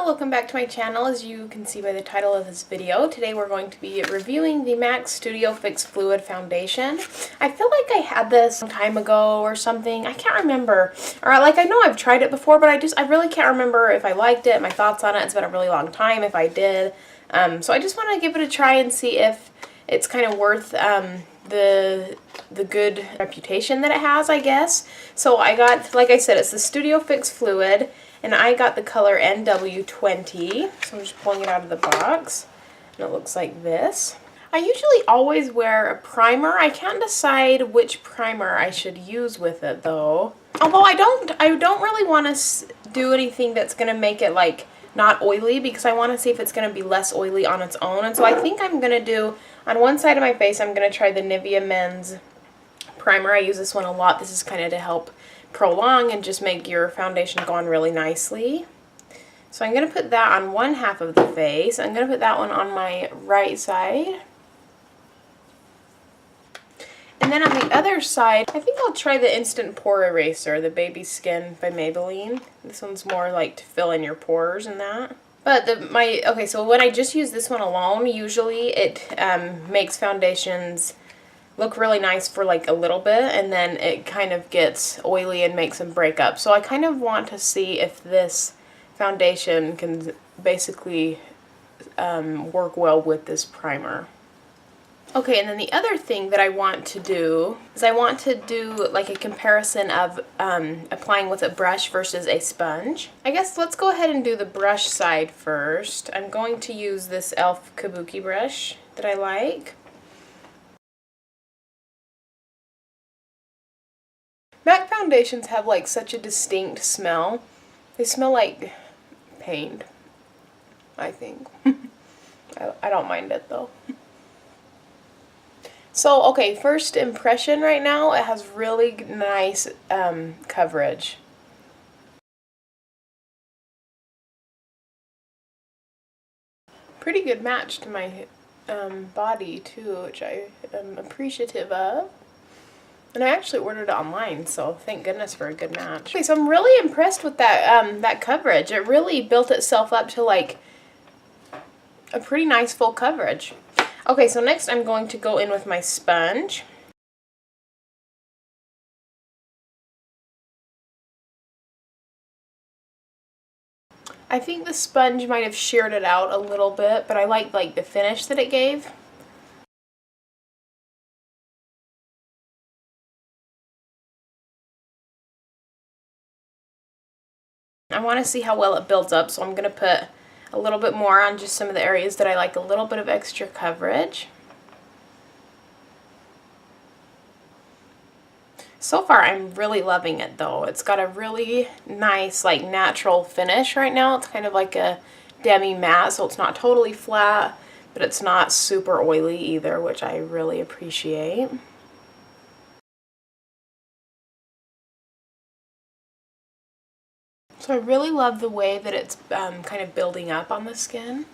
welcome back to my channel. As you can see by the title of this video, today we're going to be reviewing the MAC Studio Fix Fluid Foundation. I feel like I had this some time ago or something. I can't remember. Or like I know I've tried it before, but I really can't remember if I liked it, my thoughts on it. It's been a really long time if I did. So I just want to give it a try and see if it's kind of worth the good reputation that it has, I guess. So I got, like I said, it's the Studio Fix Fluid. And I got the color NW20, so I'm just pulling it out of the box, and it looks like this. I usually always wear a primer. I can't decide which primer I should use with it though. Although I don't really want to do anything that's going to make it like not oily, because I want to see if it's going to be less oily on its own. And so I think I'm going to do, on one side of my face, I'm going to try the Nivea Men's primer. I use this one a lot. This is kind of to help prolong and just make your foundation go on really nicely. So I'm going to put that on one half of the face. I'm going to put that one on my right side. And then on the other side, I think I'll try the Instant Pore Eraser, the Baby Skin by Maybelline. This one's more like to fill in your pores and that. But okay, so when I just use this one alone, usually it makes foundations look really nice for like a little bit, and then it kind of gets oily and makes them break up. So I kind of want to see if this foundation can basically work well with this primer. Okay, and then the other thing that I want to do is I want to do like a comparison of applying with a brush versus a sponge. I guess let's go ahead and do the brush side first. I'm going to use this e.l.f. Kabuki brush that I like. MAC foundations have like such a distinct smell. They smell like paint, I think. I don't mind it though. So, okay, first impression right now, it has really nice coverage. Pretty good match to my body too, which I am appreciative of. And I actually ordered it online, so thank goodness for a good match. Okay, so I'm really impressed with that that coverage. It really built itself up to like a pretty nice full coverage. Okay, so next I'm going to go in with my sponge. I think the sponge might have sheared it out a little bit, but I like the finish that it gave. I want to see how well it builds up, so I'm going to put a little bit more on just some of the areas that I like a little bit of extra coverage. So far I'm really loving it though. It's got a really nice like natural finish right now. It's kind of like a demi matte, so it's not totally flat, but it's not super oily either, which I really appreciate. So I really love the way that it's kind of building up on the skin.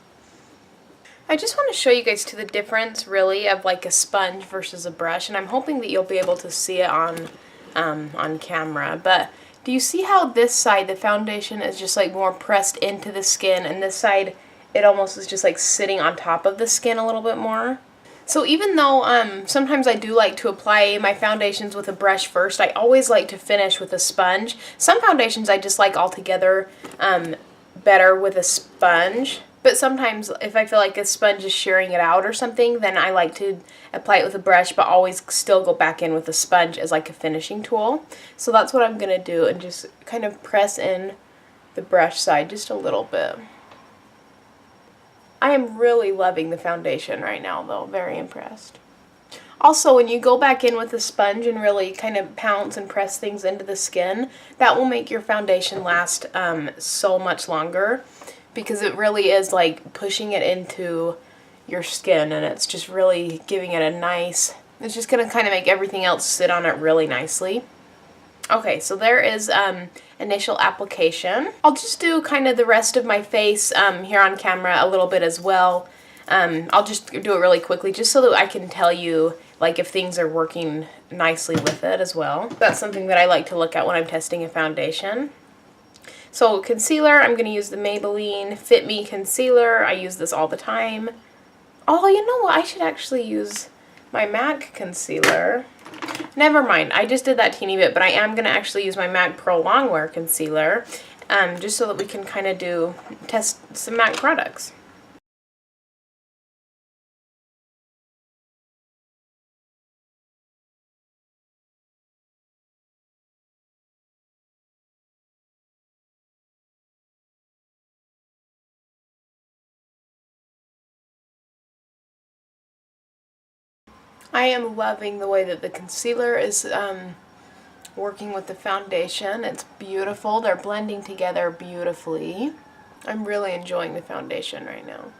I just want to show you guys the difference really of like a sponge versus a brush, and I'm hoping that you'll be able to see it on camera. But do you see how this side, the foundation, is just like more pressed into the skin, and this side it almost is just like sitting on top of the skin a little bit more? So even though sometimes I do like to apply my foundations with a brush first, I always like to finish with a sponge. Some foundations I just like altogether better with a sponge. But sometimes if I feel like a sponge is shearing it out or something, then I like to apply it with a brush, but always still go back in with a sponge as like a finishing tool. So that's what I'm going to do, and just kind of press in the brush side just a little bit. I am really loving the foundation right now though, very impressed. Also, when you go back in with a sponge and really kind of pounce and press things into the skin, that will make your foundation last so much longer, because it really is like pushing it into your skin, and it's just really giving it a nice, it's just going to kind of make everything else sit on it really nicely. Okay, so there is initial application. I'll just do kind of the rest of my face here on camera a little bit as well. I'll just do it really quickly just so that I can tell you like if things are working nicely with it as well. That's something that I like to look at when I'm testing a foundation. So concealer, I'm going to use the Maybelline Fit Me Concealer. I use this all the time. Oh, you know what? I should actually use my MAC concealer. Never mind. I just did that teeny bit, but I am going to actually use my MAC Pro Longwear Concealer just so that we can kind of test some MAC products. I am loving the way that the concealer is working with the foundation. It's beautiful. They're blending together beautifully. I'm really enjoying the foundation right now.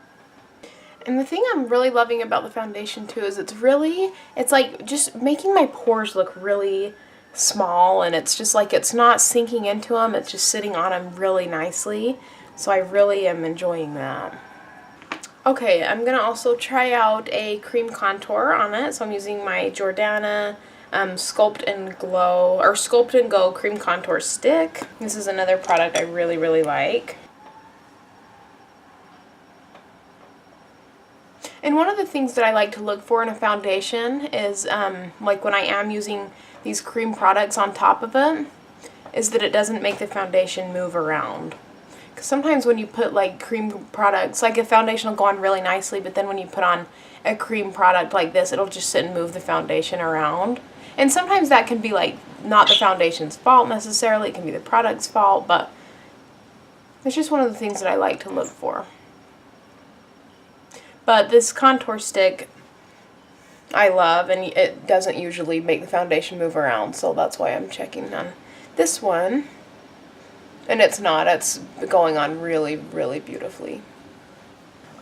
And the thing I'm really loving about the foundation too is it's like just making my pores look really small, and it's just like it's not sinking into them. It's just sitting on them really nicely. So I really am enjoying that. Okay, I'm going to also try out a cream contour on it. So I'm using my Jordana Sculpt and Go Cream Contour Stick. This is another product I really, really like. And one of the things that I like to look for in a foundation is, like when I am using these cream products on top of it, is that it doesn't make the foundation move around. Because sometimes when you put like cream products, like a foundation will go on really nicely, but then when you put on a cream product like this, it'll just sit and move the foundation around. And sometimes that can be like not the foundation's fault necessarily, it can be the product's fault, but it's just one of the things that I like to look for. But this contour stick I love, and it doesn't usually make the foundation move around, so that's why I'm checking on this one. And it's going on really, really beautifully.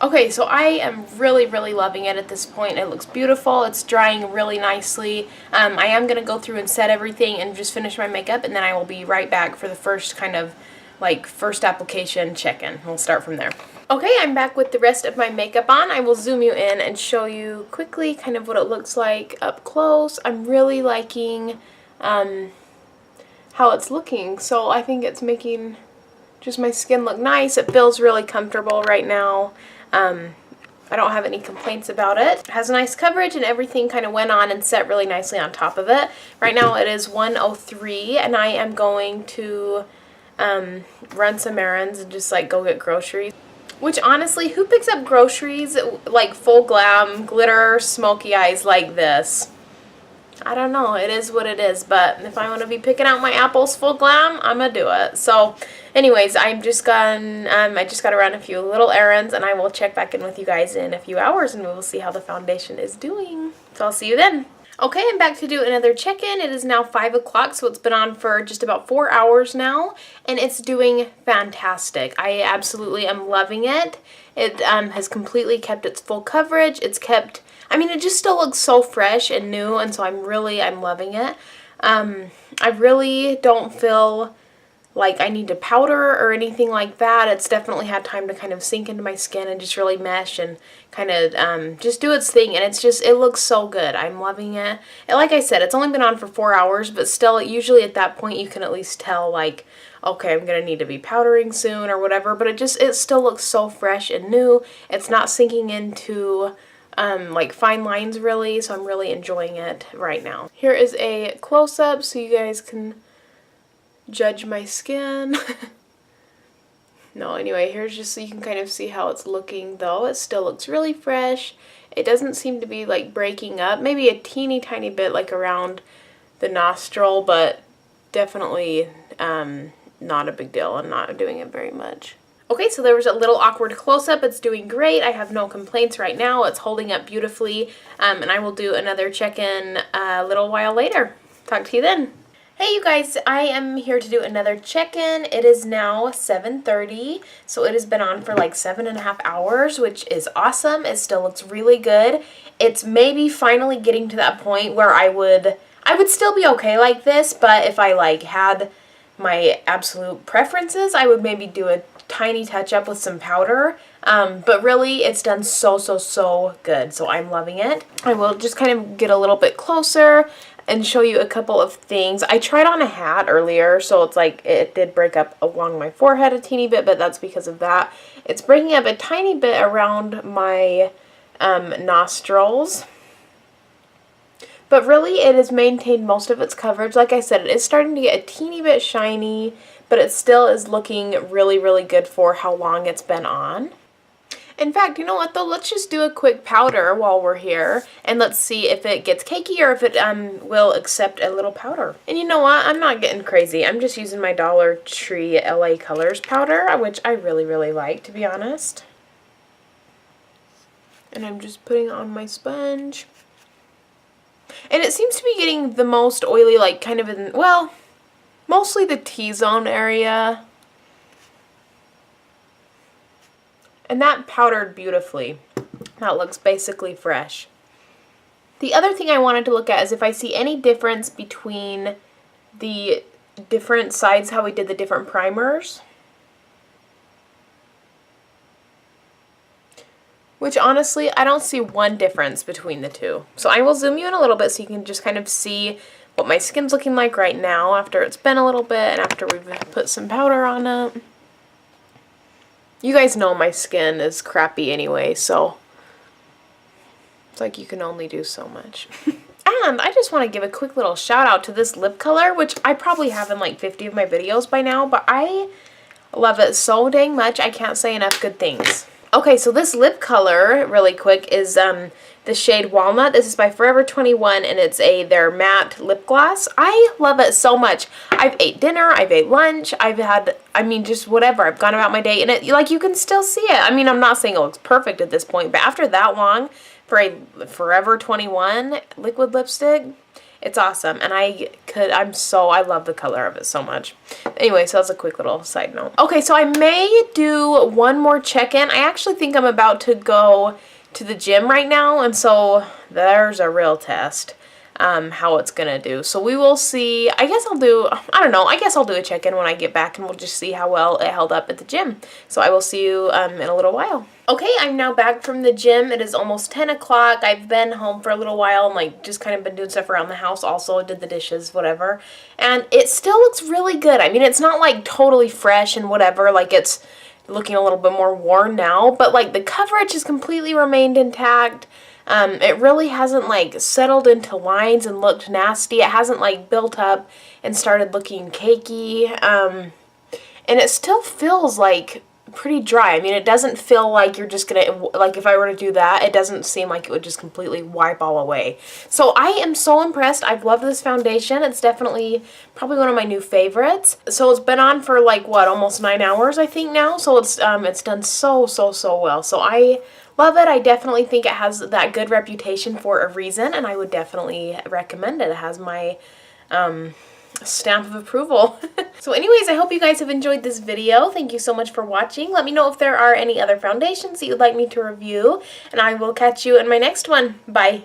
Okay, so I am really, really loving it at this point. It looks beautiful. It's drying really nicely. I am going to go through and set everything and just finish my makeup, and then I will be right back for the first first application check-in. We'll start from there. Okay, I'm back with the rest of my makeup on. I will zoom you in and show you quickly kind of what it looks like up close. I'm really liking how it's looking. So I think it's making just my skin look nice. It feels really comfortable right now. I don't have any complaints about it. It has nice coverage, and everything kind of went on and set really nicely on top of it. Right now it is 1:03, and I am going to run some errands and just like go get groceries. Which honestly, who picks up groceries like full glam, glitter, smoky eyes like this? I don't know. It is what it is. But if I want to be picking out my apples full glam, I'm going to do it. So anyways, I just got to run a few little errands, and I will check back in with you guys in a few hours, and we will see how the foundation is doing. So I'll see you then. Okay, I'm back to do another check-in. It is now 5 o'clock, so it's been on for just about 4 hours now, and it's doing fantastic. I absolutely am loving it. It has completely kept its full coverage. It just still looks so fresh and new, and so I'm loving it. I really don't feel like I need to powder or anything like that. It's definitely had time to kind of sink into my skin and just really mesh and kind of just do its thing, and it looks so good. I'm loving it. And like I said, it's only been on for 4 hours, but still, usually at that point you can at least tell, like, okay, I'm gonna need to be powdering soon or whatever, but it still looks so fresh and new. It's not sinking into like fine lines really, so I'm really enjoying it right now. Here is a close-up so you guys can judge my skin. No, anyway, here's just so you can kind of see how it's looking though. It still looks really fresh. It doesn't seem to be like breaking up. Maybe a teeny tiny bit like around the nostril, but definitely not a big deal. I'm not doing it very much. Okay, so there was a little awkward close-up. It's doing great. I have no complaints right now. It's holding up beautifully, and I will do another check-in a little while later. Talk to you then. Hey you guys, I am here to do another check-in. It is now 7:30, so it has been on for like 7.5 hours, which is awesome. It still looks really good. It's maybe finally getting to that point where I would still be okay like this, but if I like had my absolute preferences, I would maybe do a tiny touch up with some powder. But really, it's done so good. So I'm loving it. I will just kind of get a little bit closer and show you a couple of things. I tried on a hat earlier, so it's like it did break up along my forehead a teeny bit, but that's because of that. It's breaking up a tiny bit around my nostrils. But really, it has maintained most of its coverage. Like I said, it is starting to get a teeny bit shiny, but it still is looking really good for how long it's been on. In fact, you know what though? Let's just do a quick powder while we're here, and let's see if it gets cakey or if it will accept a little powder. And you know what? I'm not getting crazy. I'm just using my Dollar Tree LA Colors powder, which I really like, to be honest. And I'm just putting it on my sponge. And it seems to be getting the most oily, like kind of in, well, mostly the T-zone area. And that powdered beautifully. That looks basically fresh. The other thing I wanted to look at is if I see any difference between the different sides, how we did the different primers. Which honestly, I don't see one difference between the two. So I will zoom you in a little bit so you can just kind of see what my skin's looking like right now after it's been a little bit and after we've put some powder on it. You guys know my skin is crappy anyway, so it's like you can only do so much. And I just want to give a quick little shout out to this lip color, which I probably have in like 50 of my videos by now, but I love it so dang much, I can't say enough good things. Okay, so this lip color, really quick, is the shade Walnut. This is by Forever 21, and it's their matte lip gloss. I love it so much. I've ate dinner, I've ate lunch, I've had, I mean, just whatever. I've gone about my day, and it, like, you can still see it. I mean, I'm not saying it looks perfect at this point, but after that long, for a Forever 21 liquid lipstick, it's awesome, and I love the color of it so much. Anyway, so that's a quick little side note. Okay, so I may do one more check-in. I actually think I'm about to go to the gym right now, and so there's a real test how it's gonna do. So we will see. I guess I'll do a check-in when I get back, and we'll just see how well it held up at the gym. So I will see you in a little while. Okay, I'm now back from the gym. It is almost 10 o'clock. I've been home for a little while and like just kind of been doing stuff around the house also, did the dishes, whatever. And it still looks really good. I mean, it's not like totally fresh and whatever, like it's looking a little bit more worn now, but like the coverage has completely remained intact. It really hasn't like settled into lines and looked nasty. It hasn't like built up and started looking cakey. And it still feels like pretty dry. I mean, it doesn't feel like you're just gonna, like if I were to do that, it doesn't seem like it would just completely wipe all away. So I am so impressed. I've loved this foundation. It's definitely probably one of my new favorites. So it's been on for like what, almost 9 hours I think now. So it's done so well. So I love it. I definitely think it has that good reputation for a reason, and I would definitely recommend it. It has my stamp of approval. So anyways, I hope you guys have enjoyed this video. Thank you so much for watching. Let me know if there are any other foundations that you'd like me to review, and I will catch you in my next one. Bye.